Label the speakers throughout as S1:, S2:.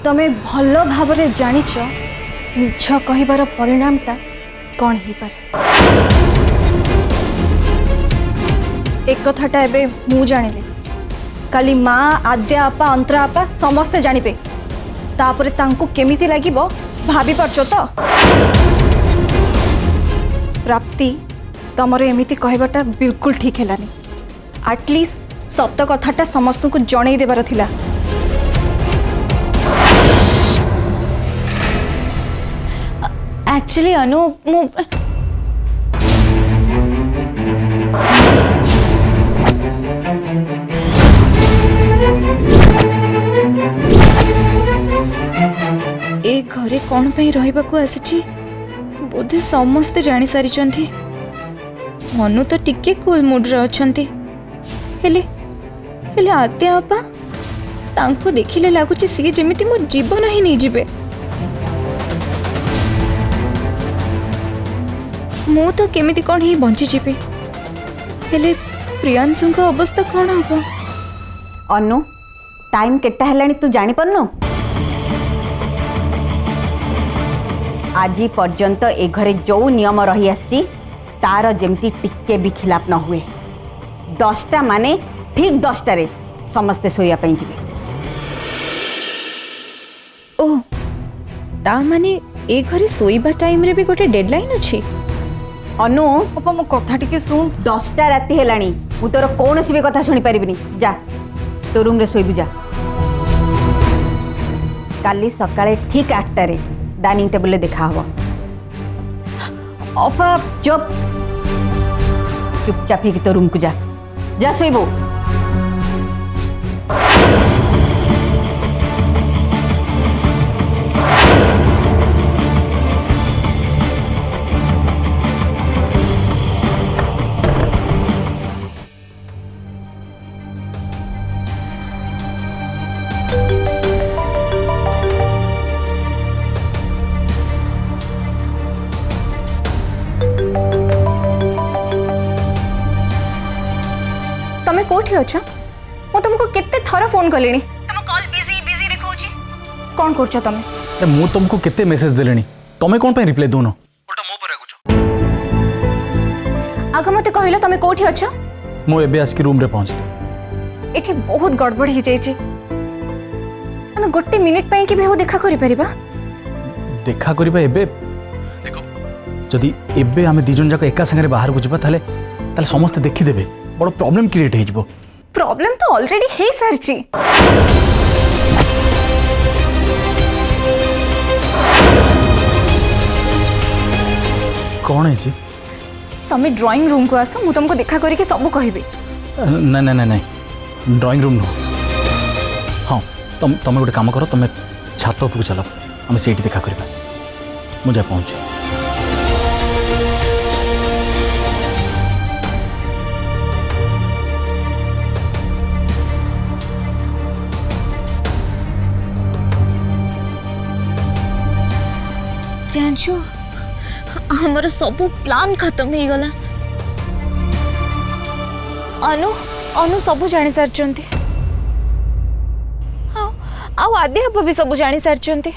S1: तमे भल भाव जानिच मिछ कहबार परिणामटा कौन ही पारे। एक कथाटा एबे मु जानिले काली माँ आद्या आपा अंतरा आपा समस्ते जानिबे तापरे तांको केमिति लागिबो भाभी पारछो तो। प्राप्ति तमर एमिति कहबाटा बिल्कुल ठीक हेलानी। एटलिस्ट सत्य कथाटा समस्त को जणै देबार थिला। एक्चुअली अनु मु ए घरे कौन पे रहिबा को आसीची बोधे समस्ते जानी सारी चंती। मनु तो टिके कूल मूड रे अछंती हेले हेले आद्या आपा तांको देखिले लागुची सी जेमिति मो जीवन ही नहीं जिबे। मु तो केमिति कौन ही बंची जीबे हेले प्रियांशु का अवस्था कौन होबो।
S2: अनु टाइम केटा हेलानी तू जानी परनो। आज पर्यंत ए घरे जो नियम रही आसी तार जेमती टिके भी खिलाफ न हुए। 10टा माने ठीक 10टा रे समस्ते सोया पई जिवे।
S1: ओ ता माने ए घरे सोईबा टाइम रे भी गोटे डेडलाइन अछि।
S2: अनु
S1: पापा मो कथा टिके सुन।
S2: 10टा राति हेलानी मु तोर कौन सी भी कथा सुनी परिबिनी। जा तो रूम रे सोईबु जा। काली सकाळे ठीक 8टा रे डाइनिंग टेबल देखा हवा। अफा चुपचाप ही तो रूम को जा जा सोईबो।
S1: तमे कोठी अछ मो तुमको केते थरा फोन कलेनी तुम कॉल बिजी बिजी देखौची कोन करछ तमे।
S3: अरे मु तुमको केते मैसेज देलेनी तमे कोन पे रिप्लाई दोनो ओटा मो पर आगुछ।
S1: आग मते कहिलो तमे कोठी अछ।
S3: मु एबे आज के रूम रे पहुंचली।
S1: एठी बहुत गड़बड़ ही जाईची हम गोटे मिनिट पई कि बेहू देखा करि परिबा।
S3: देखा करबा एबे देखो जदी एबे हमें दिजन जाक एका संगे बाहर को जिबा ताले समस्त देखि देबे बड़ प्रॉब्लम क्रिएट हे जिवो।
S1: प्रॉब्लम तो ऑलरेडी है सरची।
S3: कौन है जी?
S1: तमे ड्राइंग रूम को आसो मु तुमको देखा करके सब कहबे।
S3: नहीं नहीं नहीं ड्राइंग रूम नो। हाँ तुम गोटे काम कर तुम छात उपरକୁ चल आम से देखा करबा। मुझे पहुँचे
S1: प्रियांशु हमर सब प्लान खत्म हो गला। अनु अनु सब जानी सारचंती आउ आद्या भी सब जानी सारचंती।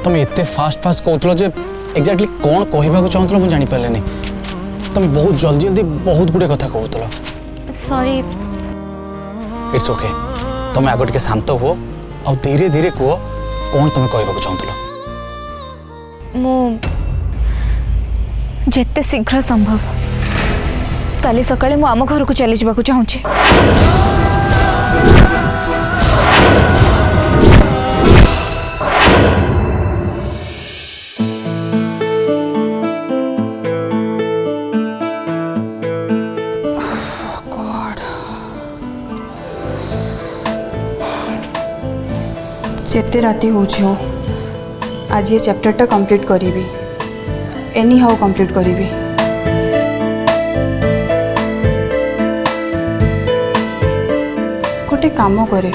S4: तुम एते फास्ट फास्ट कहतलो जे एग्जैक्टली कौन कहबा को चाहतलो मु जानि पाले नहीं। तुम बहुत जल्दी जल्दी बहुत गुडे कथा कहतलो।
S1: सॉरी।
S4: इट्स ओके तुम आगो टिके शांत हो और धीरे धीरे कहो कौन तुम कहबा को चाहतलो।
S1: मु जेते शीघ्र संभव काली सकाळे मु आम घर को चली जाबा को चाहूची।
S5: जेते राति हो आज ये चैप्टरटा कंप्लीट करी एनी हाउ कंप्लीट करी। गोटे काम करे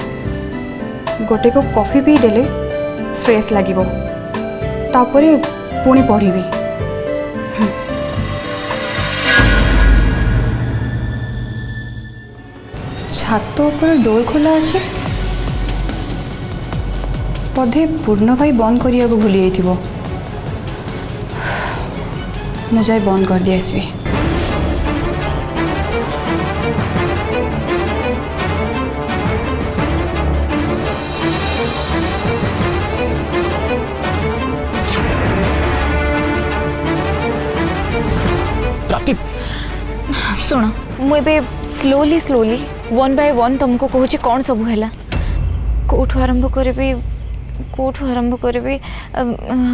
S5: गोटे कप कॉफी पी देले फ्रेश लागिबो तापरे पुणी पढ़ी। छात ऊपर डोर खोला अच्छे बोधे पूर्ण भाई बंद करिया को भूली जाइथिबो। मु जाए बंद कर दिए आसबी।
S4: प्राप्ति
S1: सुन मुझे slowly slowly one by one तुमको कहूँ कौन सब है कौटू आरंभ करी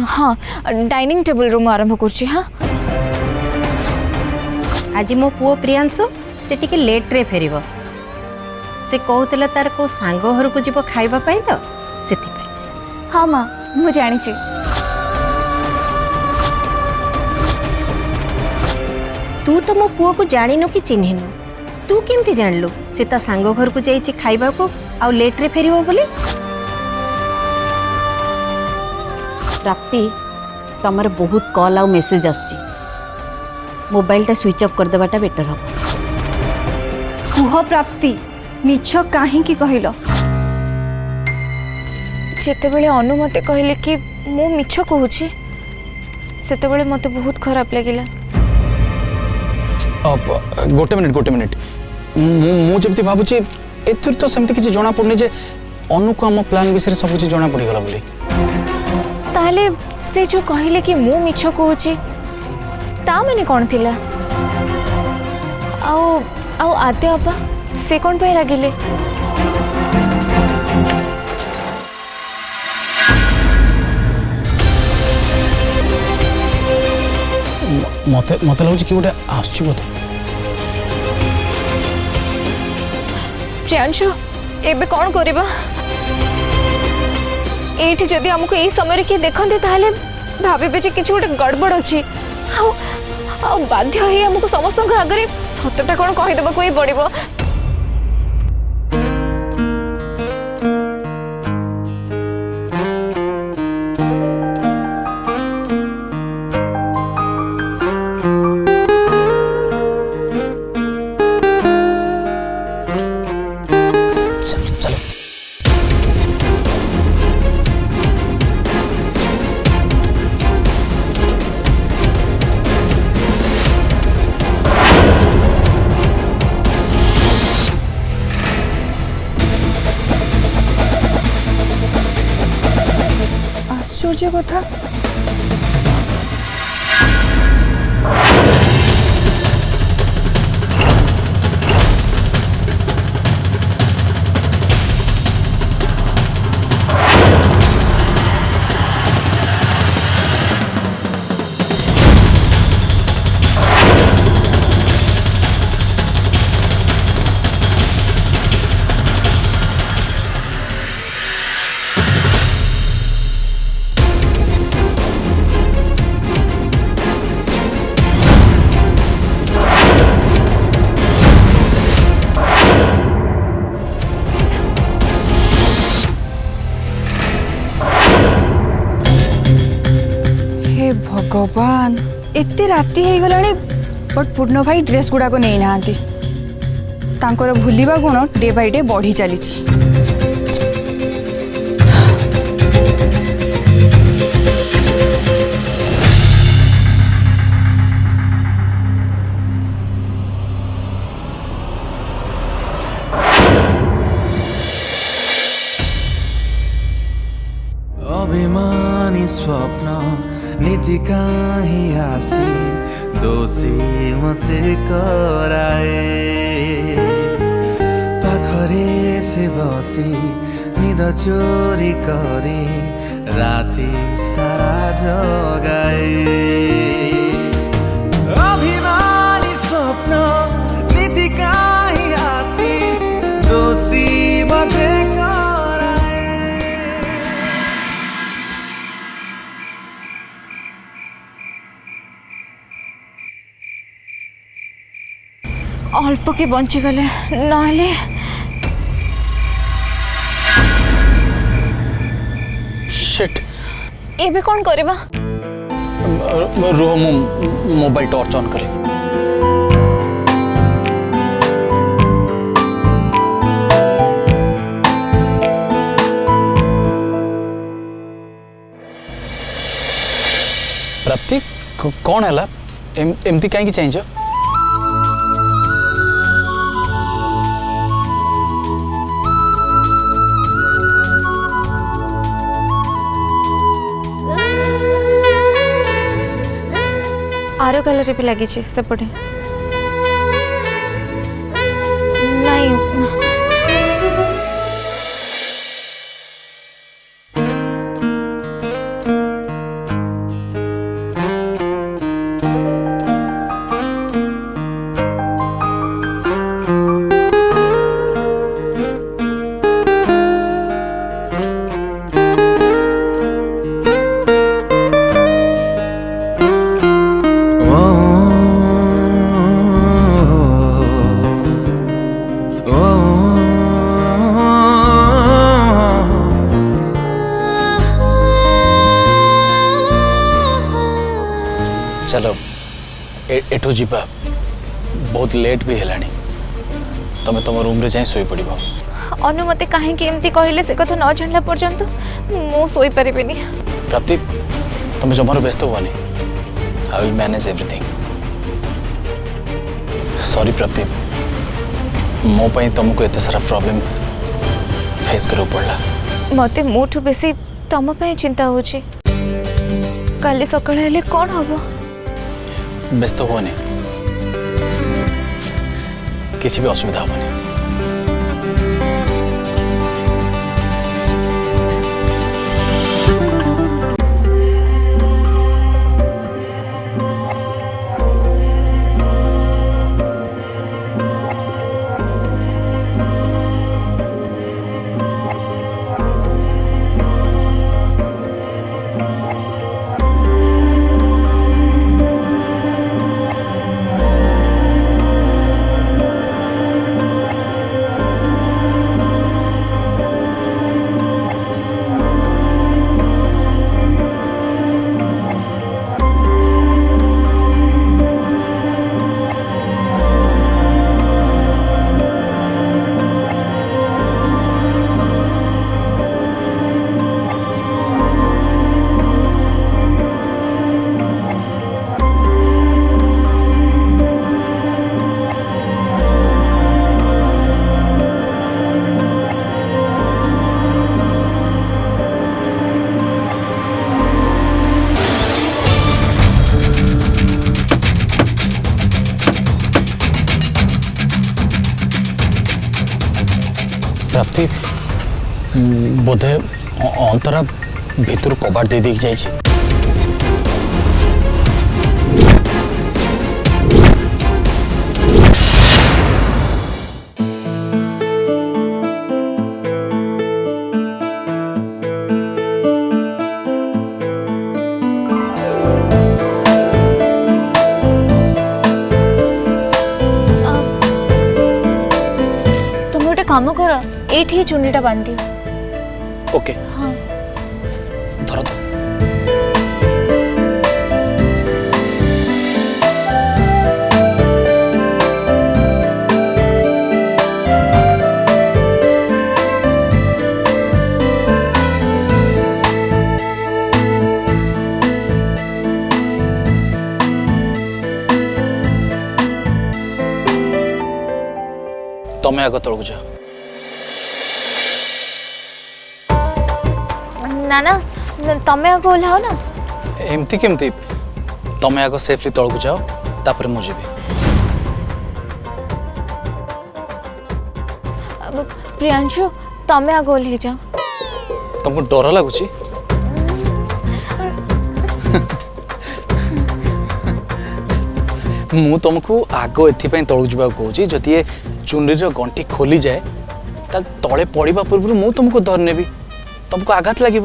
S1: हाँ डाइनिंग टेबल रू आरंभ कर। हाँ
S6: आज मो पुओ प्रियांशु से टिके लेट रे फेरिबो से कहूतला तार को सांग घर को जीव खाइबा पाई तो सेति।
S1: हाँ माँ मु जानी
S6: तू तो मो पुओ को जानिनु कि चिन्हिनु तू केमती जानलु से ता सांग घर को जाइछि खाइबा को आ लेट रे फेरिबो बोली।
S2: प्राप्ति तमर बहुत कॉल आउ मेसेज आसुची मोबाइलटा स्विच ऑफ कर देबाटा बेटर हम।
S5: कुह प्राप्ति मिछ काहे की कहलो
S1: जिते अनु मते कहले कि मु मिछ कहूँ से मते बहुत खराब लगिला।
S4: गोटे मिनिट मु जब भावुची एथुर तो सेमती किसी जना पड़नी जे अनु को आम प्लान विषय सब किसी जना पड़गला बोली।
S1: ताले से जो कहले कि मु मिछ कहूँ ता माने कौन थिला आओ आओ आते अपा से कौन पे रागिले।
S4: मते मते लगुच कि गोटे आसुची बोधे।
S1: प्रियांशु एबे कौन करिबा एठी जदि हमको एई समय किए देखते ताहले भाबिबे जे किछ गोटे गड़बड़ अछि आ बाध्य ही हमको समस्त आगे सतटा कौन कहीदेवा को ही पड़ो।
S5: आश्चर्य कथा भगवान एते राति हो गलानी बट पूर्ण भाई ड्रेस गुड़ा को नहीं नांती तांकर भूलिबा गुण डे बाय डे बढ़ी चली।
S7: अभिमानी स्वप्न नीति काहि आसी दोषी मते कराए पाखरे से बसी निद चोरी करी राति सारा जगाए। अभिमानी स्वप्न नीति काहि आसी दोषी मते कराए
S1: अल्प के बंची गले नहले
S4: शिट
S1: एबे कौन करबा
S4: रुह मु मोबाइल टॉर्च ऑन करे प्राप्ति कौन है एमती कहीं चाहिए
S1: आरो कलर भी लगी सेपटे नहीं
S4: चलो एठू जीवा बहुत लेट भी है तुम तुम रूम रे जाए सोई पड़ो
S1: अनु मते कहीं एमती कहले से कथा न जानला पर्यंत मु सोई परिबेनी
S4: प्राप्ति तुम जमार व्यस्त हुआनी I will manage everything sorry Prapti मो पई तुमको एते सारा प्रॉब्लम फेस करो पड़ला
S1: मते मोठू बेसी तम पे चिंता होची काली सकाळ हेले कोन हबो
S4: व्यस्त हुआनी किसी भी असुविधा होनी प्राप्ति बोधे अंतरा भितर कबाट दे दी जाए
S1: तुम गोटे काम कर एठी चुन्नीटा बांध दियो
S4: ओके
S1: हाँ
S4: धर तो तमें आग तलू जा
S1: ना ना तमें आगे ओह्लाओ ना
S4: एमती केमती तमें आग सेफली तलू जाओ तापर मुझे भी
S1: प्रियांशु तमें आगे ओह्लि जाओ
S4: तुमको डर लगुच मु तुमको आग एपाई तलू जा कौची जदि ये चुनरी गंठी खोली जाए ताल तले पड़ा पूर्व मु तुमको धर नेबी तुमको आघात लगे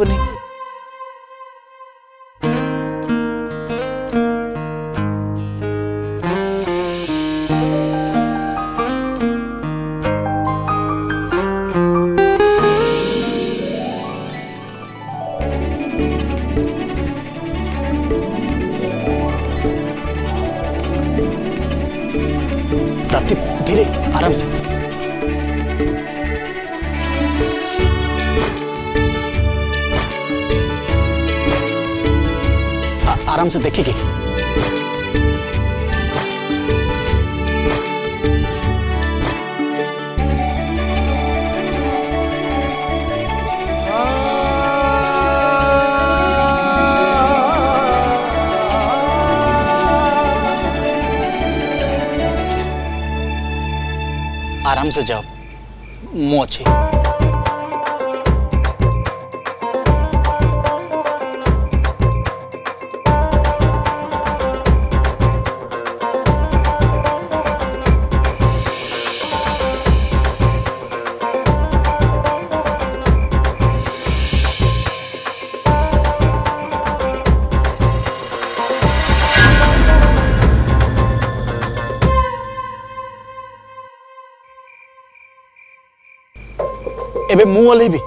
S4: धीरे आराम से। आराम से देखिए। आराम से जाओ, मुँह अच्छी। एबे मुँह ओल्हेबी।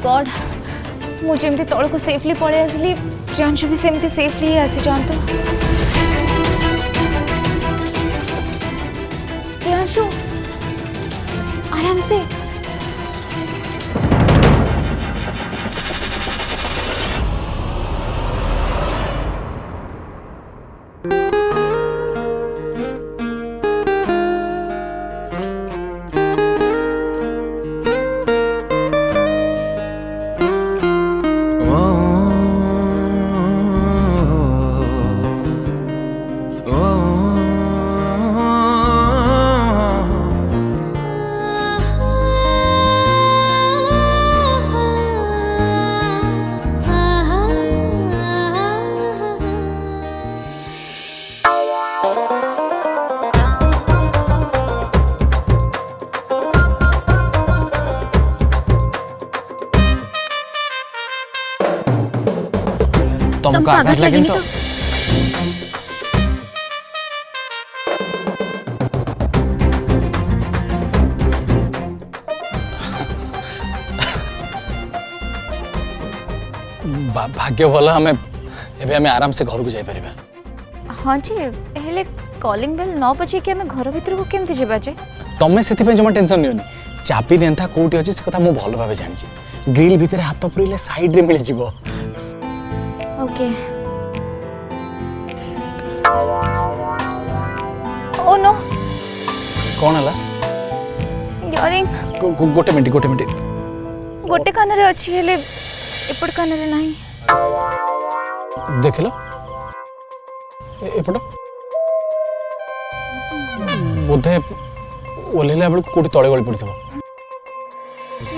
S1: गॉड मुझे एमती तौल को सेफली पड़े आसली प्रियांशु भी सेमती सेफली ही आसी जातु। प्रियांशु आराम से।
S4: तुमको आघात लगे तो भाग्य भल हमें एबे हमें आराम से घर को जाई परिबा।
S1: हाँ जी हेले कॉलिंग बेल न बजे कि हमें घर भीतर को केमती जेबा जे
S4: तमे सेति पे जमा टेंशन नियोनी। चाबी नेंथा कोठी अछि से कथा मु भल भाबे जानि छी। ग्रिल भीतर हाथ पुरले साइड रे मिल जिवो।
S1: ओके ओ नो
S4: कौन हला
S1: इयरिंग
S4: गोटे मिनट
S1: गोटे कान रे अछि हेले एपट कान रे नाही।
S4: देखलो एपट बोधे ओलेला बेल कोठी तळे गଳି पड़िथबो।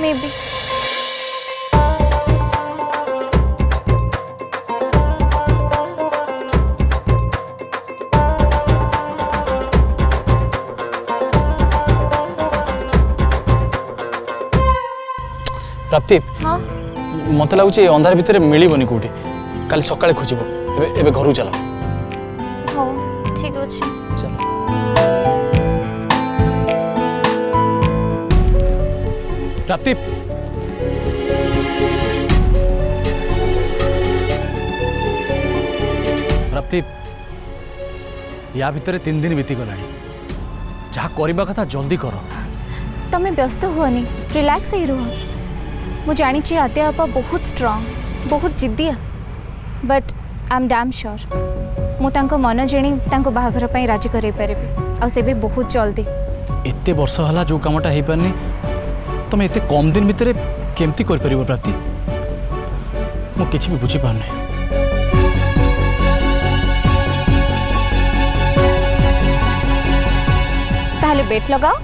S1: मे बी
S4: प्राप्ति
S1: हाँ
S4: मत लगुच अंधार भितर मिलबनी कौटी काली सकाळे खोजब। एबे घर चल।
S1: हो ठीक अछि।
S3: प्राप्ति प्राप्ति या भितर 3 दिन बीती गलानी। जहाँ करबा कथा जल्दी कर।
S1: तमें व्यस्त हुअनी रिलैक्स ही रुह। मु जानी आते आपा बहुत स्ट्रांग बहुत जिद्दिया but I am damn sure मु तांको मन जणी तांको बाहाघर पई राजी करै परबी आ से भी बहुत जल्दी।
S3: एते वर्ष हला जो कामटा हे पारनी तुम एते कम दिन भितर केमती कर परिबो प्राप्ति मु किछि भी बुझी पारने।
S1: ताहले बेट लगाओ।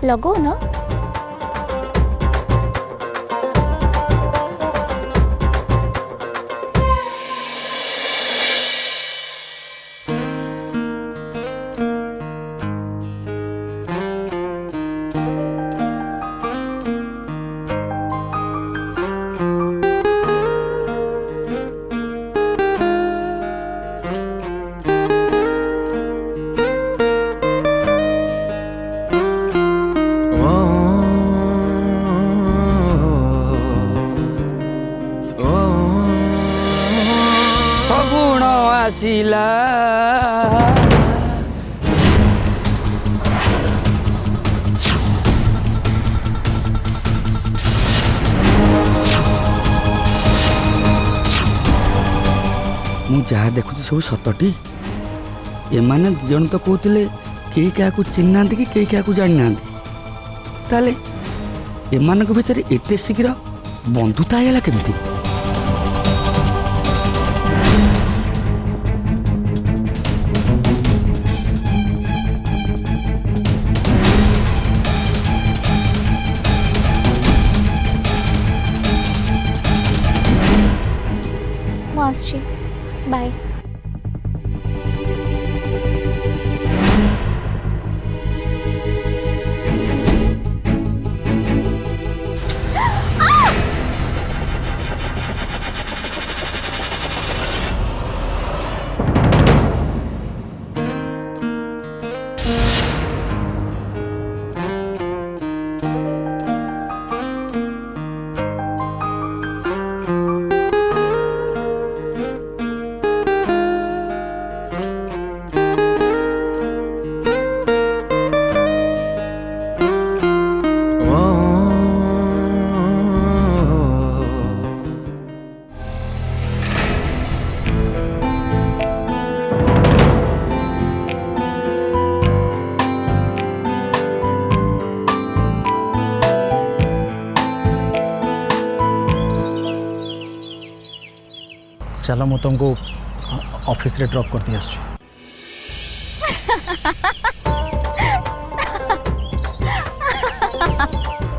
S1: लगो ना
S8: ଆସିଲା ମୁଁ ଯାହା ଦେଖୁଛି ସବୁ ସତଟି ଏମାନେ ଦି ଜଣ ତ କହୁଥିଲେ କେହି କାହାକୁ ଚିହ୍ନି ନାହାନ୍ତି କି କେହି କାହାକୁ ଜାଣିନାହାନ୍ତି ତାହେଲେ ଏମାନଙ୍କ ଭିତରେ ଏତେ ଶୀଘ୍ର ବନ୍ଧୁତା ହେଇଗଲା କେମିତି
S1: ମୁଁ ଆସୁଛି ବାଏ।
S3: चलो मु तुमको ऑफिस रे ड्रॉप कर दी आसु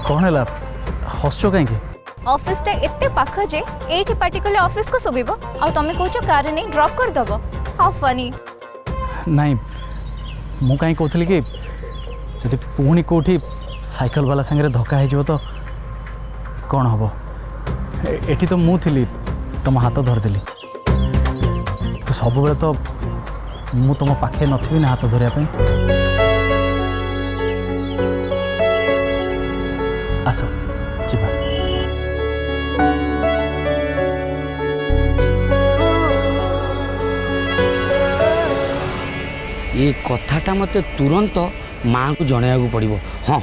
S3: कौन है हसचो कहीं
S1: ऑफिस टा एते पाख जे एठी पार्टिकुलर ऑफिस को सुबिबो आ तमे कहचो कार नहीं ड्रॉप कर दबो हाउ फनी
S3: नहीं मु कहीं कहती कि जब पुणी कौटी साइकिल वाला संगे धक्का हो तो कौन हम एठी तो मु थी तुम हाथ धरदेली तो सब बेले तो मु तुम पाखे नथी ना हाथ धरिया आस जीवा
S8: ये कथाटा मते तुरंत माँ को जणाया पड़ो हाँ